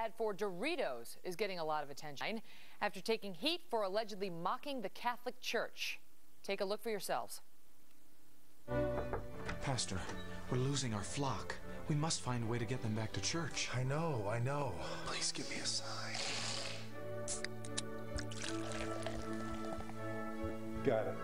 ad for Doritos is getting a lot of attention after taking heat for allegedly mocking the Catholic Church. Take a look for yourselves. Pastor, we're losing our flock. We must find a way to get them back to church. I know. Please give me a sign. Got it.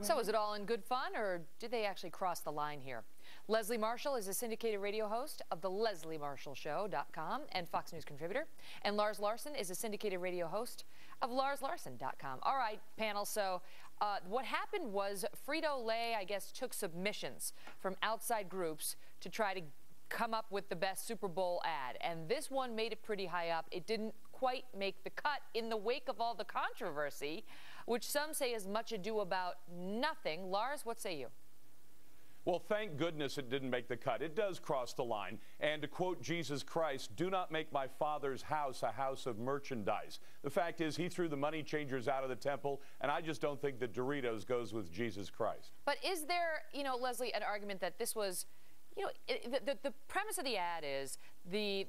So is it all in good fun, or did they actually cross the line here? Leslie Marshall is a syndicated radio host of the LeslieMarshallShow.com and Fox News contributor. And Lars Larson is a syndicated radio host of LarsLarson.com. All right, panel, so what happened was Frito-Lay, I guess, took submissions from outside groups to try to come up with the best Super Bowl ad. And this one made it pretty high up. It didn't quite make the cut in the wake of all the controversy, which some say is much ado about nothing. Lars, what say you? Well, thank goodness it didn't make the cut. It does cross the line. And to quote Jesus Christ, "Do not make my Father's house a house of merchandise." The fact is, he threw the money changers out of the temple, and I just don't think that Doritos goes with Jesus Christ. But is there, Leslie, an argument that this was, the premise of the ad is the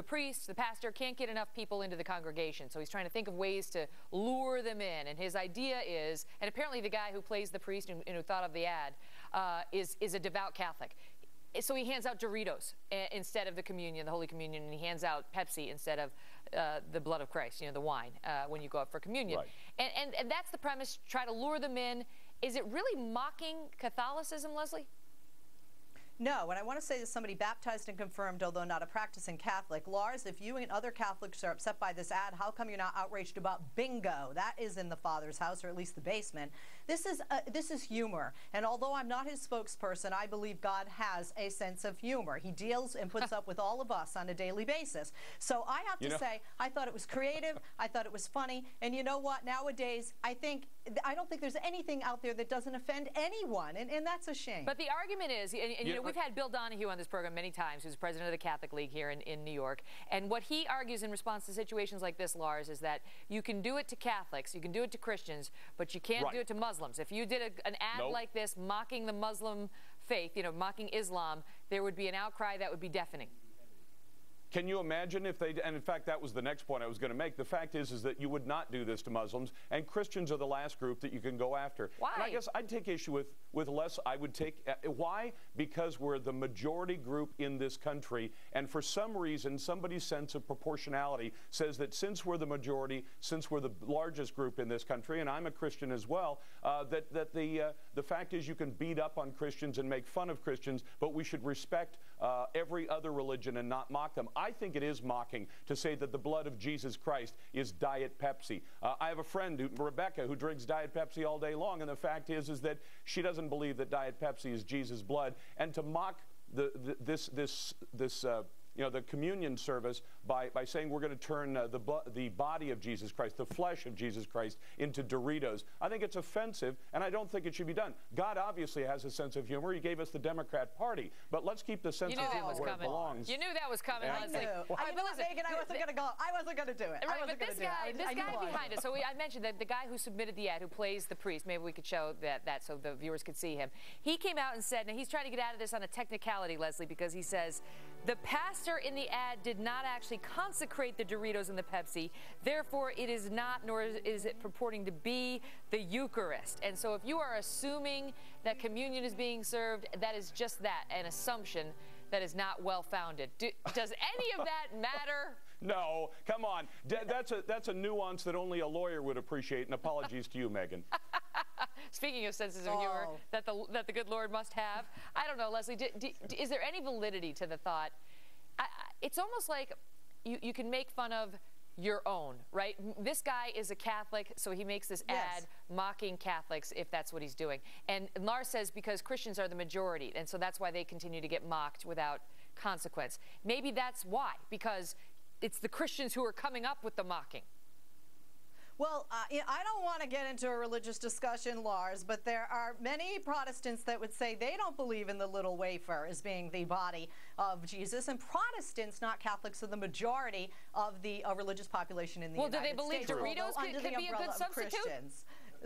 priest, the pastor, can't get enough people into the congregation, so he's trying to think of ways to lure them in. And his idea is, and apparently the guy who plays the priest and who thought of the ad is a devout Catholic. So he hands out Doritos instead of the communion, the Holy Communion, and he hands out Pepsi instead of the blood of Christ, the wine, when you go up for communion. Right. And that's the premise, try to lure them in. Is it really mocking Catholicism, Leslie? No, and I want to say to somebody baptized and confirmed, although not a practicing Catholic, Lars, if you and other Catholics are upset by this ad, how come you're not outraged about bingo? That is in the Father's house, or at least the basement. This is humor, and although I'm not his spokesperson, I believe God has a sense of humor. He deals and puts up with all of us on a daily basis. So I have to say, I thought it was creative, I thought it was funny, and you know what? Nowadays, I don't think there's anything out there that doesn't offend anyone, and that's a shame. But the argument is, we've had Bill Donahue on this program many times, who's president of the Catholic League here in New York, and what he argues in response to situations like this, Lars, is that you can do it to Catholics, you can do it to Christians, but you can't do it to Muslims. If you did an ad like this mocking the Muslim faith, mocking Islam, there would be an outcry that would be deafening. Can you imagine if they, and in fact that was the next point I was going to make, the fact is that you would not do this to Muslims, and Christians are the last group that you can go after. Why? And I guess I'd take issue with less. I would take, why? Because we're the majority group in this country, and for some reason somebody's sense of proportionality says that since we're the majority, since we're the largest group in this country, and I'm a Christian as well, that the fact is you can beat up on Christians and make fun of Christians, but we should respect every other religion and not mock them. I think it is mocking to say that the blood of Jesus Christ is Diet Pepsi. I have a friend, Rebecca, who drinks Diet Pepsi all day long, and the fact is that she doesn't believe that Diet Pepsi is Jesus' blood. And to mock the communion service by saying we're going to turn the body of Jesus Christ, the flesh of Jesus Christ, into Doritos. I think it's offensive, and I don't think it should be done. God obviously has a sense of humor. He gave us the Democrat Party, but let's keep the sense of humor where it belongs. You knew that was coming, Leslie. Megyn, I wasn't going to go. I wasn't going to do it. Right, but this guy behind us. So I mentioned that the guy who submitted the ad, who plays the priest. Maybe we could show that so the viewers could see him. He came out and said, and he's trying to get out of this on a technicality, Leslie, because he says the pastor in the ad did not actually consecrate the Doritos and the Pepsi. Therefore, it is not, nor is it purporting to be, the Eucharist. And so if you are assuming that communion is being served, that is just that, an assumption that is not well-founded. Does any of that matter? No, come on. That's a nuance that only a lawyer would appreciate, and apologies to you, Megyn. Speaking of senses of humor that the good Lord must have, I don't know, Leslie, is there any validity to the thought? It's almost like you can make fun of your own, right? This guy is a Catholic, so he makes this ad mocking Catholics, if that's what he's doing. And Lars says because Christians are the majority, and so that's why they continue to get mocked without consequence. Maybe that's why, because it's the Christians who are coming up with the mocking. Well, I don't want to get into a religious discussion, Lars, but there are many Protestants that would say they don't believe in the little wafer as being the body of Jesus. And Protestants, not Catholics, are the majority of the religious population in the United States. Well, do they believe Doritos could be a good substitute?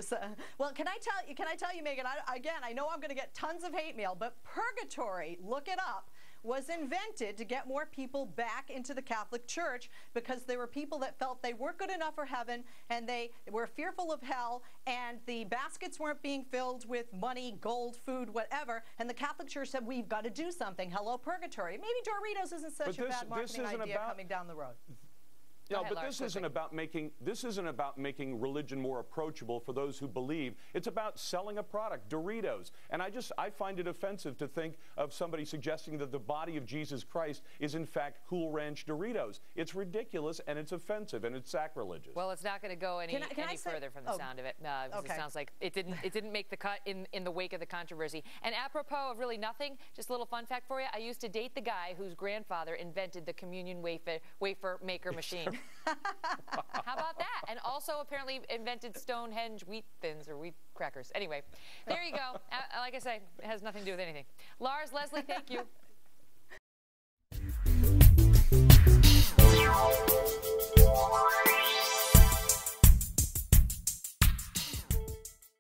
So, well, can I tell you, Megan, again, I know I'm going to get tons of hate mail, but purgatory, look it up, was invented to get more people back into the Catholic Church because there were people that felt they weren't good enough for heaven and they were fearful of hell, and the baskets weren't being filled with money, gold, food, whatever, and the Catholic Church said, we've got to do something. Hello, purgatory. Maybe Doritos isn't such a bad marketing idea coming down the road. No, but this isn't about making religion more approachable for those who believe. It's about selling a product, Doritos. And I find it offensive to think of somebody suggesting that the body of Jesus Christ is in fact Cool Ranch Doritos. It's ridiculous and it's offensive and it's sacrilegious. Well, it's not going to go any further from the sound of it. It sounds like it didn't make the cut in the wake of the controversy. And apropos of really nothing, just a little fun fact for you: I used to date the guy whose grandfather invented the communion wafer maker machine. How about that? And also apparently invented Stonehenge wheat thins or wheat crackers. Anyway, there you go. Like I say, it has nothing to do with anything. Lars, Leslie, thank you.